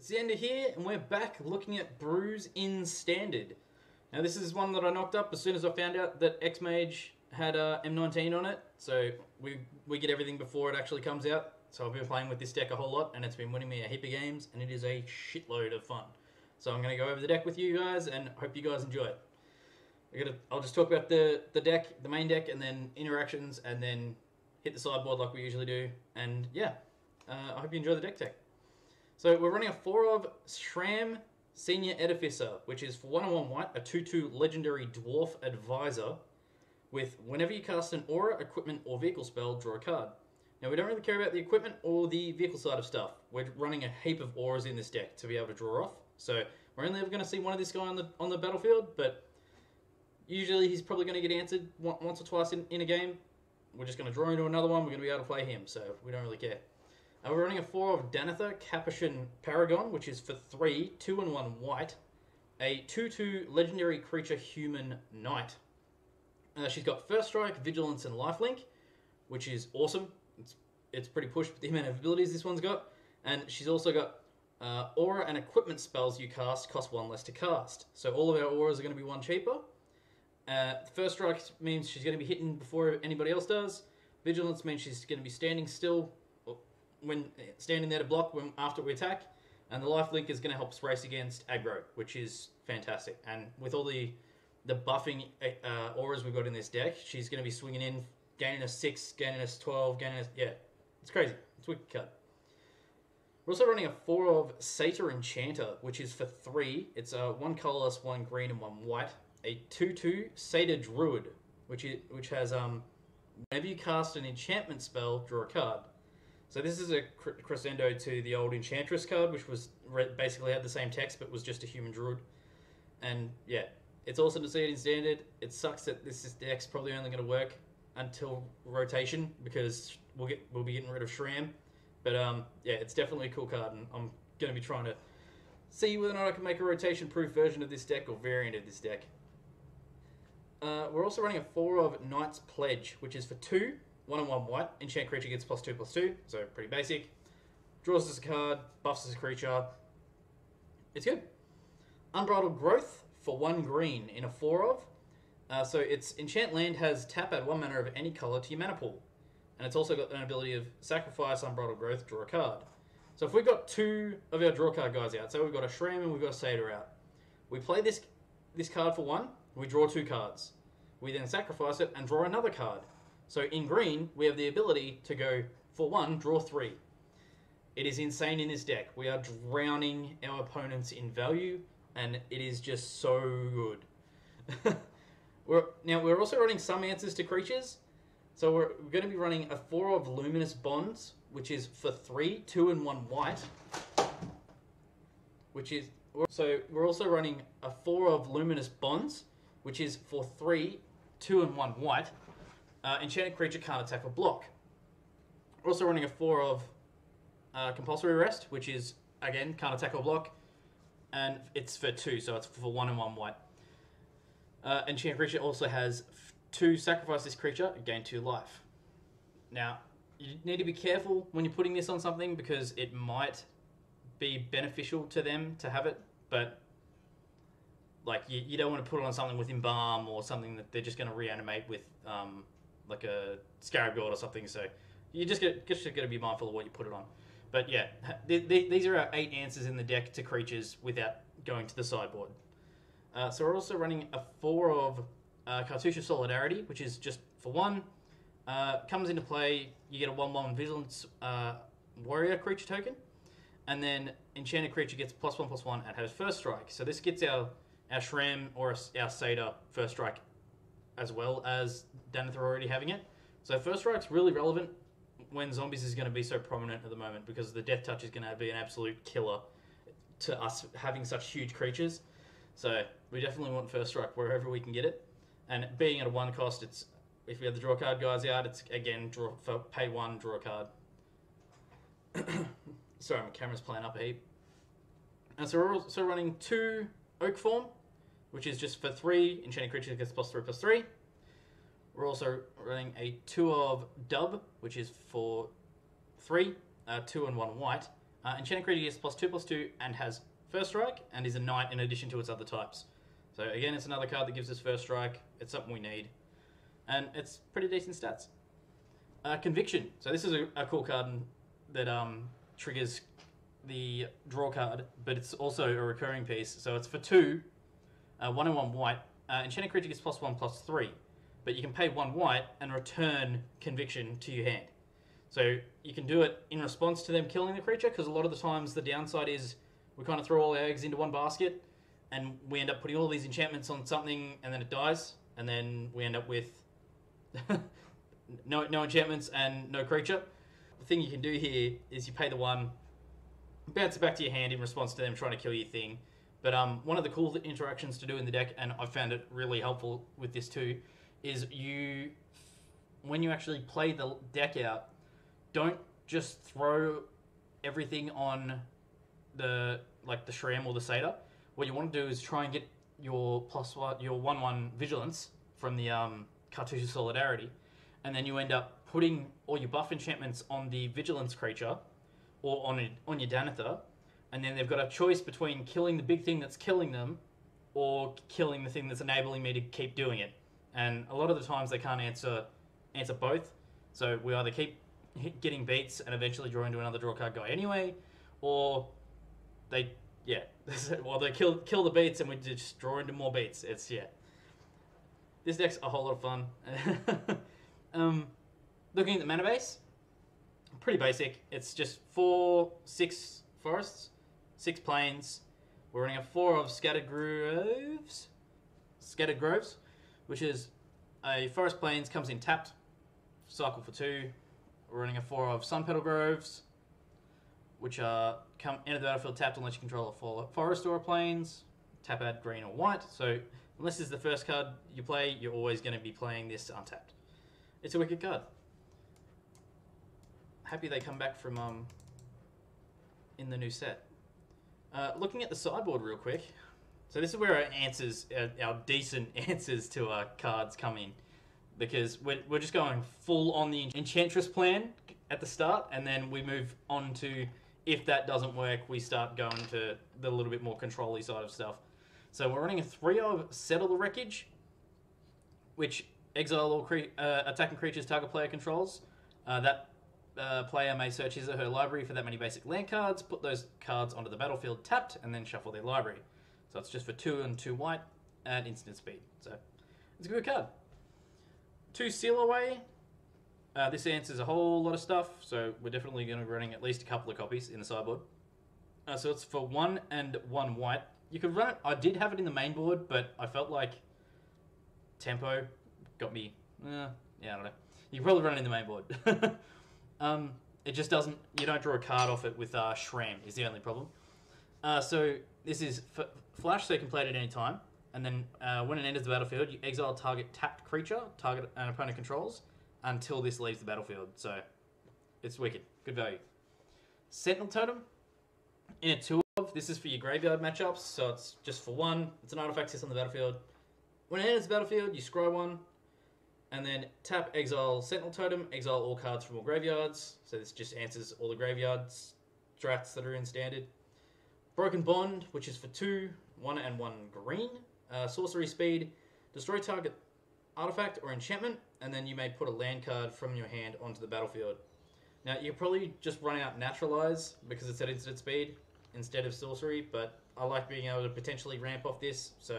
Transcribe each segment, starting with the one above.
Zander here, and we're back looking at brews in Standard. Now this is one that I knocked up as soon as I found out that X-Mage had M19 on it, so we get everything before it actually comes out. So I've been playing with this deck a whole lot, and it's been winning me a heap of games, and it is a shitload of fun. So I'm going to go over the deck with you guys, and hope you guys enjoy it. I'll just talk about the deck, the main deck, and then interactions, and then hit the sideboard like we usually do. And yeah, I hope you enjoy the deck tech. So we're running a 4 of Shram Senior Edificer, which is for 1/1 white, a 2/2 legendary dwarf advisor, with whenever you cast an aura, equipment, or vehicle spell, draw a card. Now we don't really care about the equipment or the vehicle side of stuff. We're running a heap of auras in this deck to be able to draw off. So we're only ever going to see one of this guy on the battlefield, but usually he's probably going to get answered once or twice in a game. We're just going to draw into another one. We're going to be able to play him, so we don't really care. We're running a 4 of Danitha Capuchin Paragon, which is for 3, 2/1 white, a 2/2 legendary creature human knight. She's got First Strike, Vigilance, and Lifelink, which is awesome. It's pretty pushed with the amount of abilities this one's got. And she's also got aura and equipment spells you cast cost 1 less to cast. So all of our auras are going to be 1 cheaper. First Strike means she's going to be hitting before anybody else does. Vigilance means she's going to be standing still when standing there to block after we attack, and the lifelink is going to help us race against aggro, which is fantastic. And with all the buffing auras we've got in this deck, she's going to be swinging in, gaining us 6, gaining us 12, gaining us... Yeah, it's crazy. It's a wicked card. We're also running a 4 of Satyr Enchanter, which is for 3. It's 1 colorless, 1 green, and 1 white. A 2/2 Satyr Druid, which has whenever you cast an enchantment spell, draw a card. So this is a crescendo to the old Enchantress card, which was basically had the same text, but was just a human druid. And yeah, it's awesome to see it in Standard. It sucks that this deck's probably only going to work until rotation, because we'll be getting rid of Shram. But yeah, it's definitely a cool card, and I'm going to be trying to see whether or not I can make a rotation-proof version of this deck or variant of this deck. We're also running a 4 of Knight's Pledge, which is for 2, 1/1 white. Enchant creature gets +2/+2, so pretty basic. Draws us a card, buffs us a creature. It's good. Unbridled Growth for 1 green in a 4 of. So its enchant land has tap add 1 mana of any color to your mana pool. And it's also got an ability of sacrifice Unbridled Growth, draw a card. So if we've got 2 of our draw card guys out, so we've got a Shram and we've got a Satyr out, we play this card for 1, we draw 2 cards. We then sacrifice it and draw another card. So in green, we have the ability to go for 1, draw 3. It is insane in this deck. We are drowning our opponents in value, and it is just so good. We're also running some answers to creatures. So we're going to be running a 4 of Luminous Bonds, which is for 3, 2/1 white. So we're also running a 4 of Luminous Bonds, which is for 3, 2/1 white. Enchanted creature can't attack or block. We're also running a 4 of Compulsory Rest, which is, again, can't attack or block. And it's for 2, so it's for 1/1 white. Enchanted creature also has 2 sacrifice this creature, gain 2 life. Now, you need to be careful when you're putting this on something, because it might be beneficial to them to have it, but like you don't want to put it on something with Embalm or something that they're just going to reanimate with like a Scarab God or something. So you just got to be mindful of what you put it on. But yeah, these are our 8 answers in the deck to creatures without going to the sideboard. So we're also running a 4 of Cartouche of Solidarity, which is just for 1. Comes into play, you get a 1/1 Vigilance Warrior creature token, and then enchanted creature gets +1/+1 and has First Strike. So this gets our Shram or our Satyr First Strike, as well as Danitha already having it. So First Strike's really relevant when Zombies is going to be so prominent at the moment, because the Death Touch is going to be an absolute killer to us having such huge creatures. So we definitely want First Strike wherever we can get it. And being at a 1 cost, it's if we have the draw card guys out, it's again pay 1, draw a card. Sorry, my camera's playing up a heap. And so we're also running 2 Oak Form, which is just for 3, enchanted creature gets +3/+3. We're also running a 2 of Dub, which is for 3, 2/1 white. Enchanted creature gets +2/+2 and has first strike and is a knight in addition to its other types. So again, it's another card that gives us first strike. It's something we need. And it's pretty decent stats. Conviction. So this is a cool card that triggers the draw card, but it's also a recurring piece. So it's for 2, 1 and 1 white. Enchanted creature gets +1/+3, but you can pay 1 white and return Conviction to your hand. So you can do it in response to them killing the creature, because a lot of the times the downside is we kind of throw all our eggs into one basket, and we end up putting all these enchantments on something, and then it dies, and then we end up with no enchantments and no creature. The thing you can do here is you pay the 1, bounce it back to your hand in response to them trying to kill your thing. But one of the cool interactions to do in the deck, and I've found it really helpful with this too, is when you actually play the deck out, don't just throw everything on the Shram or the Satyr. What you want to do is try and get your your 1/1 Vigilance from the Cartouche of Solidarity, and then you end up putting all your buff enchantments on the Vigilance creature or on your Danither, and then they've got a choice between killing the big thing that's killing them or killing the thing that's enabling me to keep doing it. And a lot of the times they can't answer both, so we either keep getting beats and eventually draw into another draw card guy anyway, or they kill the beats and we just draw into more beats. It's this deck's a whole lot of fun. Looking at the mana base, pretty basic. It's just 6 forests, 6 plains. We're running a 4 of Scattered Groves, which is a forest plains, comes in tapped, cycle for 2. We're running a 4 of Sunpetal Groves, which come enter the battlefield tapped unless you control a forest or a plains. Tap add green or white. So unless this is the first card you play, you're always going to be playing this untapped. It's a wicked card. Happy they come back from in the new set. Looking at the sideboard real quick. So this is where our decent answers to our cards come in, because we're just going full on the Enchantress plan at the start, and then we move on to, if that doesn't work, we start going to the little bit more control-y side of stuff. So we're running a 3 of Settle the Wreckage, which exile all attacking creatures target player controls. That player may search his or her library for that many basic land cards, put those cards onto the battlefield tapped, and then shuffle their library. So it's just for 2 and 2 white at instant speed. So it's a good card. 2 Seal Away. This answers a whole lot of stuff, so we're definitely going to be running at least a couple of copies in the sideboard. So it's for 1 and 1 white. You could run it. I did have it in the main board, but I felt like tempo got me. I don't know. You can probably run it in the main board. It just doesn't. You don't draw a card off it with Shram is the only problem. So this is flash, so you can play it at any time. And then when it enters the battlefield, you exile target tapped creature, target an opponent controls, until this leaves the battlefield. So it's wicked. Good value. Sentinel Totem in a 2 of. This is for your graveyard matchups, so it's just for 1. It's an artifact sits on the battlefield. When it enters the battlefield, you scry 1, and then tap, exile Sentinel Totem, exile all cards from all graveyards. So this just answers all the graveyards strats that are in standard. Broken Bond, which is for 2, 1 and 1 green. Sorcery speed, destroy target artifact or enchantment, and then you may put a land card from your hand onto the battlefield. Now, you're probably just running out Naturalize because it's at instant speed instead of sorcery, but I like being able to potentially ramp off this, so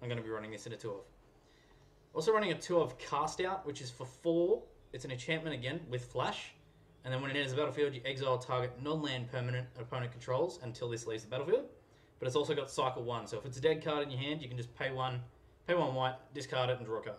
I'm going to be running this in a 2 of. Also running a 2 of Cast Out, which is for 4. It's an enchantment again with flash, and then when it enters the battlefield, you exile target non-land permanent opponent controls until this leaves the battlefield. But it's also got cycle 1, so if it's a dead card in your hand, you can just pay 1 white, discard it, and draw a card.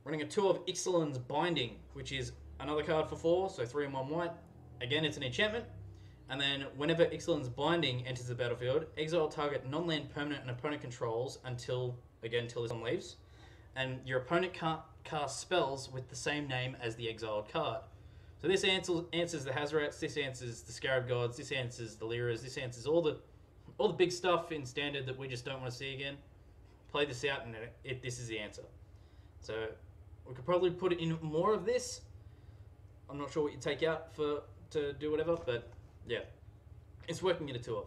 Running a 2 of Ixalan's Binding, which is another card for 4, so 3 and 1 white. Again, it's an enchantment. And then whenever Ixalan's Binding enters the battlefield, exile target non-land permanent and opponent controls until this one leaves. And your opponent can't cast spells with the same name as the exiled card. So this answers the Hazrats, this answers the Scarab Gods, this answers the Lyras, this answers all the big stuff in standard that we just don't want to see again. Play this out and this is the answer. So we could probably put in more of this. I'm not sure what you take out to do whatever, but yeah, it's working in a 2 of.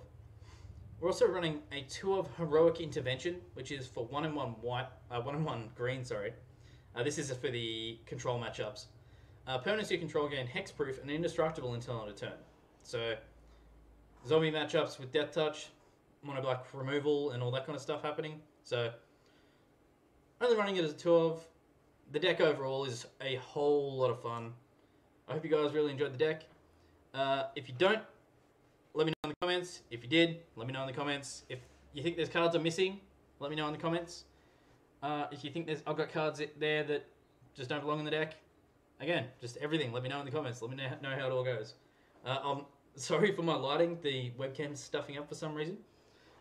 We're also running a 2 of Heroic Intervention, which is for 1 and 1 white, 1 and 1 green. Sorry, this is for the control matchups. Permanents you control gain hexproof and indestructible until end of turn. So zombie matchups with Death Touch, mono black removal, and all that kind of stuff happening. So only running it as a 2 of. The deck overall is a whole lot of fun. I hope you guys really enjoyed the deck. If you don't, let me know in the comments. If you did, let me know in the comments. If you think there's cards are missing, let me know in the comments. If you think I've got cards there that just don't belong in the deck, again, just everything. Let me know in the comments. Let me know how it all goes. I'm sorry for my lighting. The webcam's stuffing up for some reason.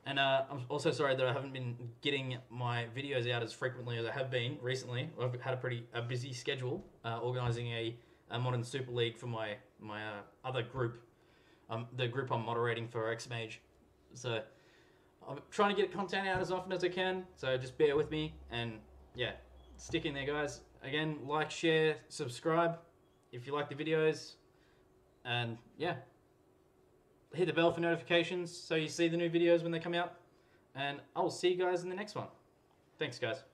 And I'm also sorry that I haven't been getting my videos out as frequently as I have been recently. I've had a busy schedule organising a Modern Super League for my other group, the group I'm moderating for X-Mage. So I'm trying to get content out as often as I can, so just bear with me, and yeah, stick in there, guys. Again, like, share, subscribe if you like the videos, and yeah, hit the bell for notifications so you see the new videos when they come out, and I will see you guys in the next one. Thanks, guys.